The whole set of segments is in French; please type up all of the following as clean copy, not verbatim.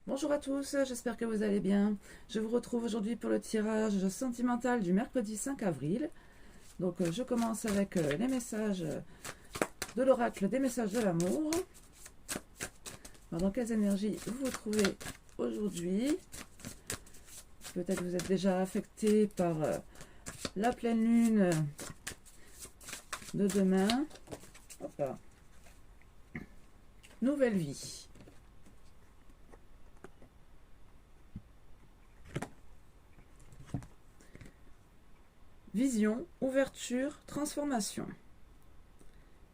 Bonjour à tous, j'espère que vous allez bien. Je vous retrouve aujourd'hui pour le tirage sentimental du mercredi 5 avril. Donc je commence avec les messages de l'oracle des messages de l'amour. Dans quelles énergies vous vous trouvez aujourd'hui? Peut-être que vous êtes déjà affecté par la pleine lune de demain. Hop là. Nouvelle vie. Vision, ouverture, transformation.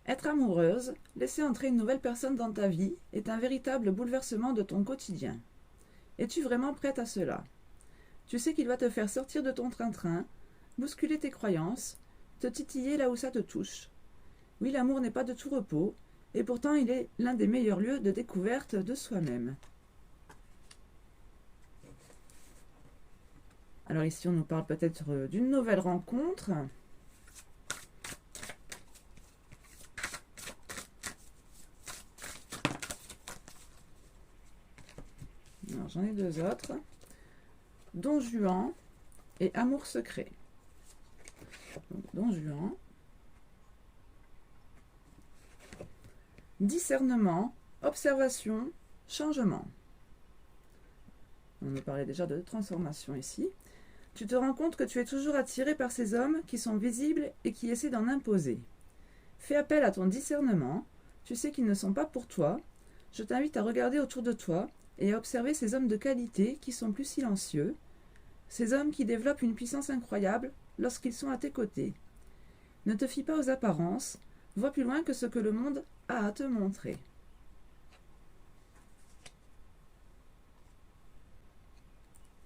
Être amoureuse, laisser entrer une nouvelle personne dans ta vie est un véritable bouleversement de ton quotidien. Es-tu vraiment prête à cela? Tu sais qu'il va te faire sortir de ton train-train, bousculer tes croyances, te titiller là où ça te touche. Oui, l'amour n'est pas de tout repos, et pourtant il est l'un des meilleurs lieux de découverte de soi-même. Alors ici, on nous parle peut-être d'une nouvelle rencontre. J'en ai deux autres. Don Juan et Amour secret. Donc, Don Juan. Discernement, observation, changement. On nous parlait déjà de transformation ici. Tu te rends compte que tu es toujours attiré par ces hommes qui sont visibles et qui essaient d'en imposer. Fais appel à ton discernement. Tu sais qu'ils ne sont pas pour toi. Je t'invite à regarder autour de toi et à observer ces hommes de qualité qui sont plus silencieux, ces hommes qui développent une puissance incroyable lorsqu'ils sont à tes côtés. Ne te fie pas aux apparences, vois plus loin que ce que le monde a à te montrer.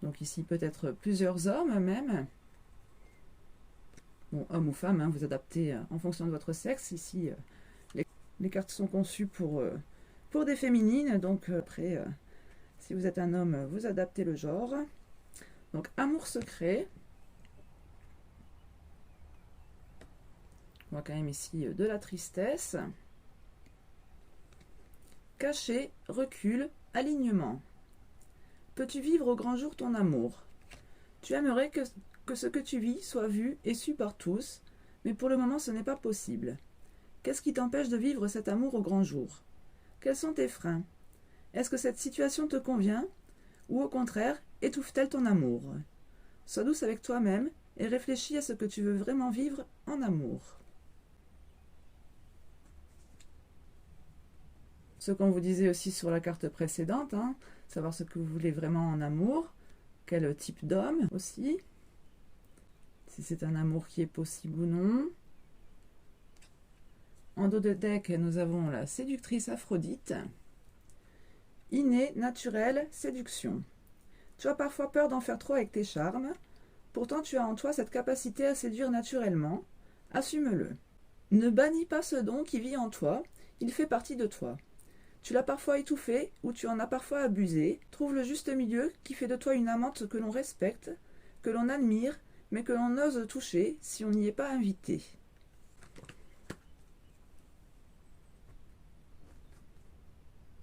Donc ici peut-être plusieurs hommes même. Bon, homme ou femme, vous adaptez en fonction de votre sexe. Ici, les cartes sont conçues pour des féminines, donc après, si vous êtes un homme, vous adaptez le genre. Donc, amour secret. On voit quand même ici de la tristesse. Caché, recul, alignement. Peux-tu vivre au grand jour ton amour? Tu aimerais que ce que tu vis soit vu et su par tous, mais pour le moment ce n'est pas possible. Qu'est-ce qui t'empêche de vivre cet amour au grand jour? Quels sont tes freins? Est-ce que cette situation te convient? Ou au contraire, étouffe-t-elle ton amour? Sois douce avec toi-même et réfléchis à ce que tu veux vraiment vivre en amour. Ce qu'on vous disait aussi sur la carte précédente, savoir ce que vous voulez vraiment en amour, quel type d'homme aussi, si c'est un amour qui est possible ou non. En dos de deck, nous avons la séductrice Aphrodite. Innée, naturelle, séduction. Tu as parfois peur d'en faire trop avec tes charmes, pourtant tu as en toi cette capacité à séduire naturellement, assume-le. Ne bannis pas ce don qui vit en toi, il fait partie de toi. Tu l'as parfois étouffé ou tu en as parfois abusé, trouve le juste milieu qui fait de toi une amante que l'on respecte, que l'on admire, mais que l'on ose toucher si on n'y est pas invité.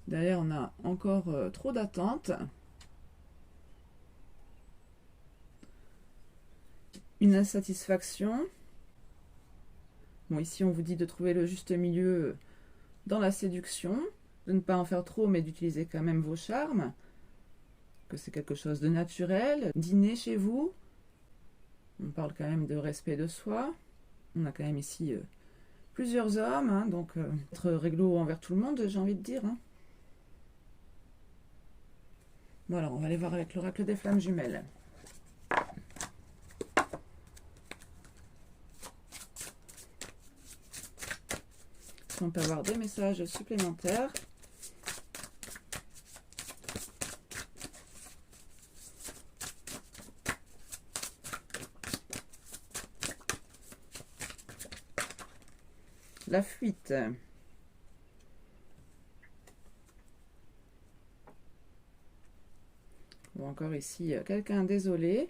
Derrière, on a encore trop d'attentes. Une insatisfaction. Bon, ici, on vous dit de trouver le juste milieu dans la séduction, de ne pas en faire trop, mais d'utiliser quand même vos charmes, que c'est quelque chose de naturel. Dîner chez vous, on parle quand même de respect de soi. On a quand même ici plusieurs hommes, donc être réglo envers tout le monde, j'ai envie de dire. Bon, alors, on va aller voir avec l'oracle des flammes jumelles. On peut avoir des messages supplémentaires. La fuite. Ou encore ici, quelqu'un désolé.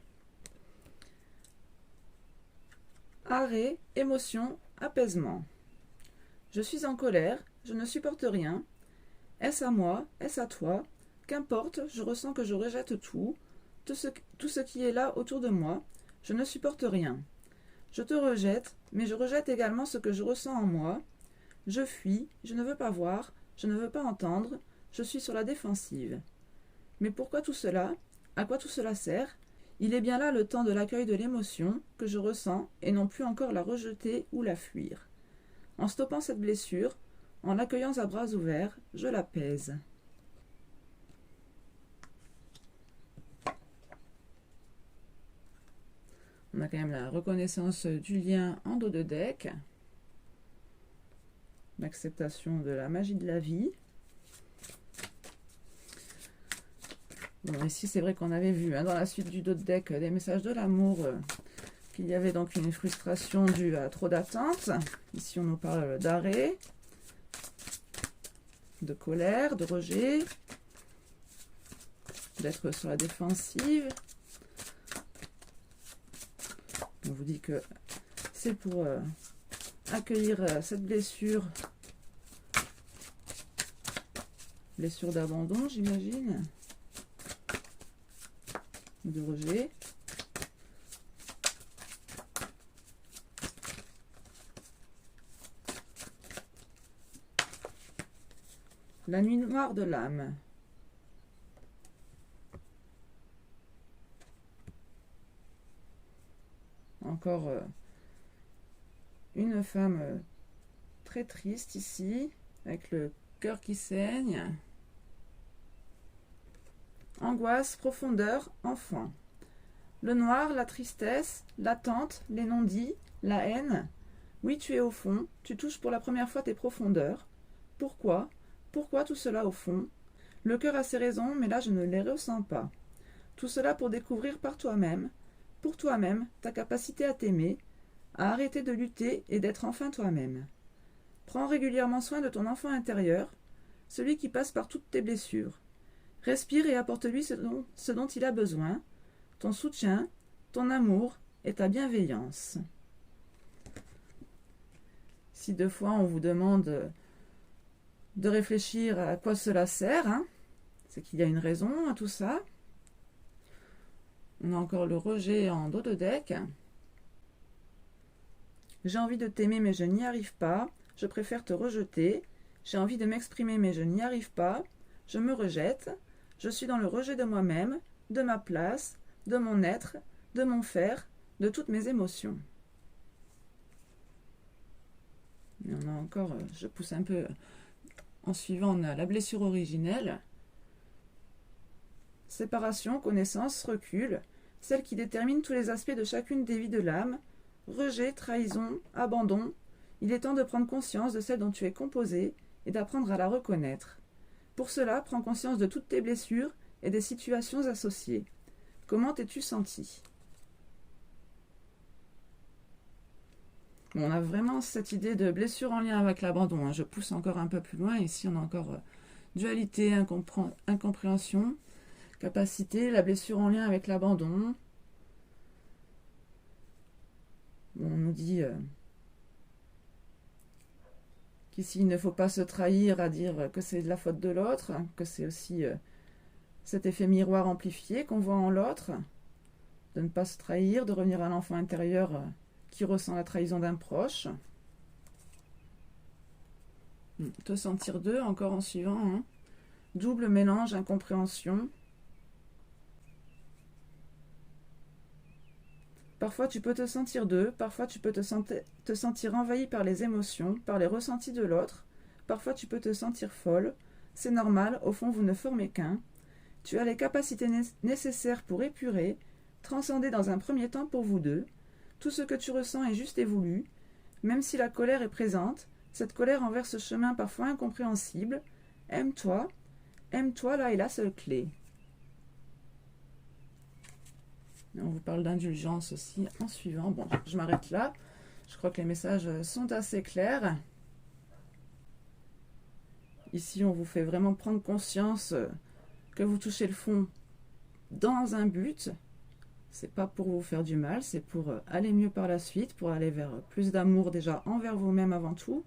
Arrêt, émotion, apaisement. Je suis en colère, je ne supporte rien. Est-ce à moi? Est-ce à toi? Qu'importe, je ressens que je rejette tout ce qui est là autour de moi. Je ne supporte rien. Je te rejette, mais je rejette également ce que je ressens en moi. Je fuis, je ne veux pas voir, je ne veux pas entendre, je suis sur la défensive. Mais pourquoi tout cela? À quoi tout cela sert? Il est bien là le temps de l'accueil de l'émotion que je ressens et non plus encore la rejeter ou la fuir. En stoppant cette blessure, en l'accueillant à bras ouverts, je l'apaise. On a quand même la reconnaissance du lien en dos de deck, l'acceptation de la magie de la vie. Bon, ici, c'est vrai qu'on avait vu dans la suite du dos de deck des messages de l'amour, qu'il y avait donc une frustration due à trop d'attentes. Ici, on nous parle d'arrêt, de colère, de rejet, d'être sur la défensive. On vous dit que c'est pour accueillir cette blessure d'abandon, j'imagine, de rejet. La nuit noire de l'âme. Encore une femme très triste ici, avec le cœur qui saigne. Angoisse, profondeur, enfant. Le noir, la tristesse, l'attente, les non-dits, la haine. Oui, tu es au fond, tu touches pour la première fois tes profondeurs. Pourquoi? Pourquoi tout cela au fond? Le cœur a ses raisons, mais là je ne les ressens pas. Tout cela pour découvrir par toi-même, pour toi-même, ta capacité à t'aimer, à arrêter de lutter et d'être enfin toi-même. Prends régulièrement soin de ton enfant intérieur, celui qui passe par toutes tes blessures. Respire et apporte-lui ce dont il a besoin, ton soutien, ton amour et ta bienveillance. Si deux fois on vous demande de réfléchir à quoi cela sert, c'est qu'il y a une raison à tout ça. On a encore le rejet en dos de deck. J'ai envie de t'aimer mais je n'y arrive pas. Je préfère te rejeter. J'ai envie de m'exprimer mais je n'y arrive pas. Je me rejette. Je suis dans le rejet de moi-même, de ma place, de mon être, de mon faire, de toutes mes émotions. Et on a encore, je pousse un peu en suivant, on a la blessure originelle. Séparation, connaissance, recul, celle qui détermine tous les aspects de chacune des vies de l'âme, rejet, trahison, abandon. Il est temps de prendre conscience de celle dont tu es composé et d'apprendre à la reconnaître. Pour cela, prends conscience de toutes tes blessures et des situations associées. Comment t'es-tu senti? Bon, on a vraiment cette idée de blessure en lien avec l'abandon. Je pousse encore un peu plus loin. Ici, on a encore dualité, incompréhension, capacité, la blessure en lien avec l'abandon. Bon, on nous dit qu'ici, il ne faut pas se trahir à dire que c'est de la faute de l'autre, que c'est aussi cet effet miroir amplifié qu'on voit en l'autre, de ne pas se trahir, de revenir à l'enfant intérieur qui ressent la trahison d'un proche. Te sentir deux, encore en suivant. Double mélange, incompréhension. Parfois tu peux te sentir deux, parfois tu peux te sentir envahi par les émotions, par les ressentis de l'autre. Parfois tu peux te sentir folle. C'est normal, au fond vous ne formez qu'un. Tu as les capacités nécessaires pour épurer, transcender dans un premier temps pour vous deux. Tout ce que tu ressens est juste et voulu. Même si la colère est présente, cette colère envers ce chemin parfois incompréhensible, aime-toi là est la seule clé. Et on vous parle d'indulgence aussi en suivant. Bon, je m'arrête là. Je crois que les messages sont assez clairs. Ici, on vous fait vraiment prendre conscience que vous touchez le fond dans un but. C'est pas pour vous faire du mal, c'est pour aller mieux par la suite, pour aller vers plus d'amour déjà envers vous-même avant tout.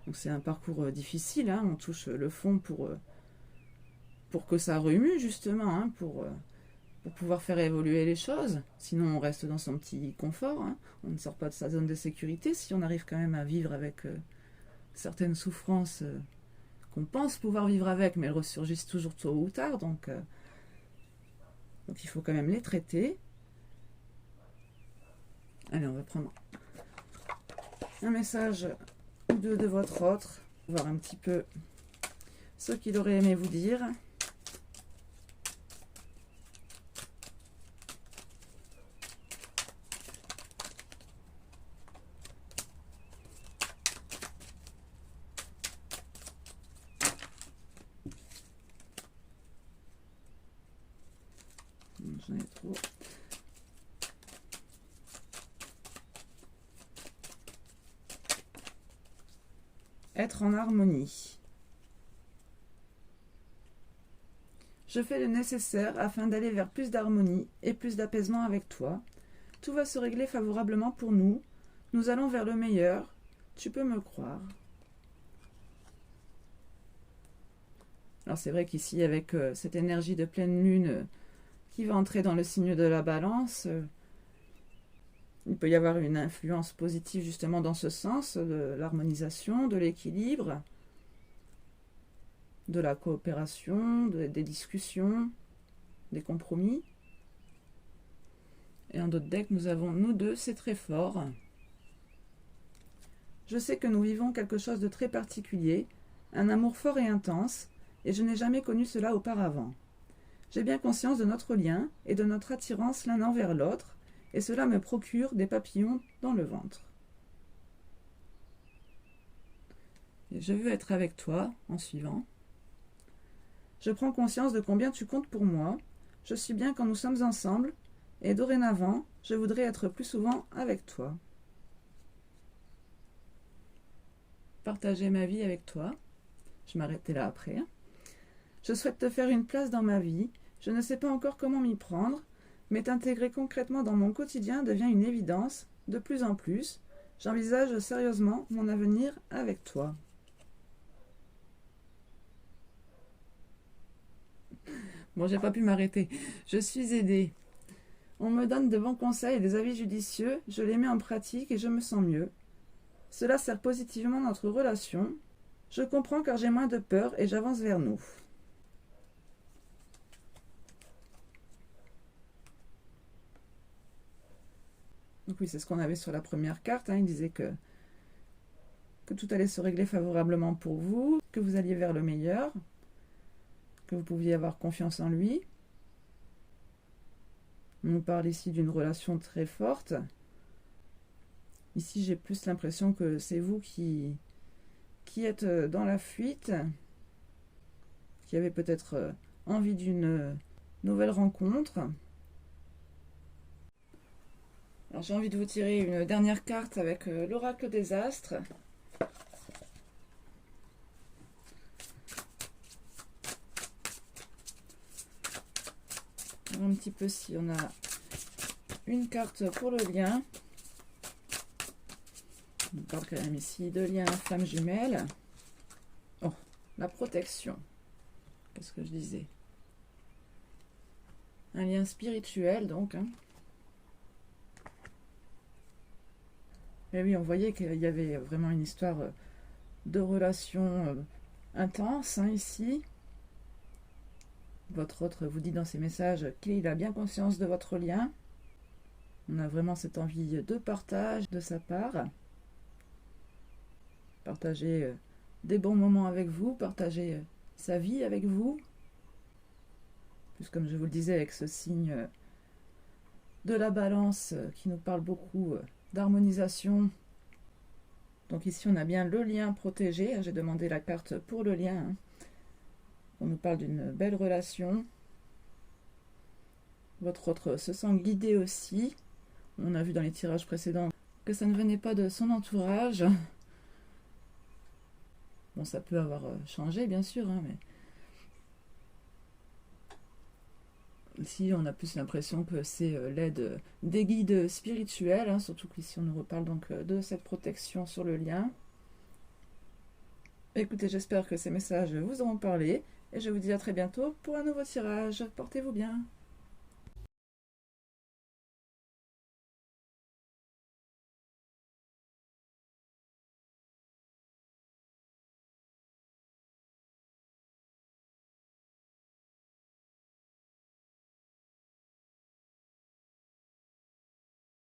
Donc c'est un parcours difficile, on touche le fond pour pour que ça remue justement, hein, pour pouvoir faire évoluer les choses. Sinon, on reste dans son petit confort, hein. On ne sort pas de sa zone de sécurité. Si on arrive quand même à vivre avec certaines souffrances qu'on pense pouvoir vivre avec, mais elles ressurgissent toujours tôt ou tard, donc il faut quand même les traiter. Allez, on va prendre un message ou deux de votre autre, voir un petit peu ce qu'il aurait aimé vous dire. J'en ai trop. Être en harmonie. Je fais le nécessaire afin d'aller vers plus d'harmonie et plus d'apaisement avec toi. Tout va se régler favorablement pour nous. Nous allons vers le meilleur. Tu peux me croire. Alors c'est vrai qu'ici, avec cette énergie de pleine lune qui va entrer dans le signe de la balance, il peut y avoir une influence positive justement dans ce sens, de l'harmonisation, de l'équilibre, de la coopération, des discussions, des compromis. Et en d'autres decks, nous avons nous deux, c'est très fort. Je sais que nous vivons quelque chose de très particulier, un amour fort et intense, et je n'ai jamais connu cela auparavant. J'ai bien conscience de notre lien et de notre attirance l'un envers l'autre, et cela me procure des papillons dans le ventre. Et je veux être avec toi en suivant. Je prends conscience de combien tu comptes pour moi. Je suis bien quand nous sommes ensemble, et dorénavant, je voudrais être plus souvent avec toi. Partager ma vie avec toi. Je m'arrêtais là après. Je souhaite te faire une place dans ma vie. Je ne sais pas encore comment m'y prendre, mais t'intégrer concrètement dans mon quotidien devient une évidence, de plus en plus. J'envisage sérieusement mon avenir avec toi. Bon, j'ai pas pu m'arrêter. Je suis aidée. On me donne de bons conseils et des avis judicieux, je les mets en pratique et je me sens mieux. Cela sert positivement notre relation. Je comprends car j'ai moins de peur et j'avance vers nous. Donc oui, c'est ce qu'on avait sur la première carte, hein. Il disait que tout allait se régler favorablement pour vous, que vous alliez vers le meilleur, que vous pouviez avoir confiance en lui. On nous parle ici d'une relation très forte. Ici, j'ai plus l'impression que c'est vous qui êtes dans la fuite, qui avez peut-être envie d'une nouvelle rencontre. Alors, j'ai envie de vous tirer une dernière carte avec l'oracle des astres. Un petit peu si on a une carte pour le lien. On parle quand même ici de lien flamme jumelle. Oh, la protection. Qu'est-ce que je disais? Un lien spirituel donc. Hein. Et oui, on voyait qu'il y avait vraiment une histoire de relation intense hein, ici. Votre autre vous dit dans ses messages qu'il a bien conscience de votre lien. On a vraiment cette envie de partage de sa part. Partager des bons moments avec vous, partager sa vie avec vous. Plus comme je vous le disais avec ce signe de la balance qui nous parle beaucoup d'harmonisation. Donc ici on a bien le lien protégé. J'ai demandé la carte pour le lien. Hein. On nous parle d'une belle relation. Votre autre se sent guidé aussi. On a vu dans les tirages précédents que ça ne venait pas de son entourage. Bon, ça peut avoir changé, bien sûr, hein, mais ici, on a plus l'impression que c'est l'aide des guides spirituels, hein, surtout qu'ici, on nous reparle donc de cette protection sur le lien. Écoutez, j'espère que ces messages vous auront parlé. Et je vous dis à très bientôt pour un nouveau tirage. Portez-vous bien.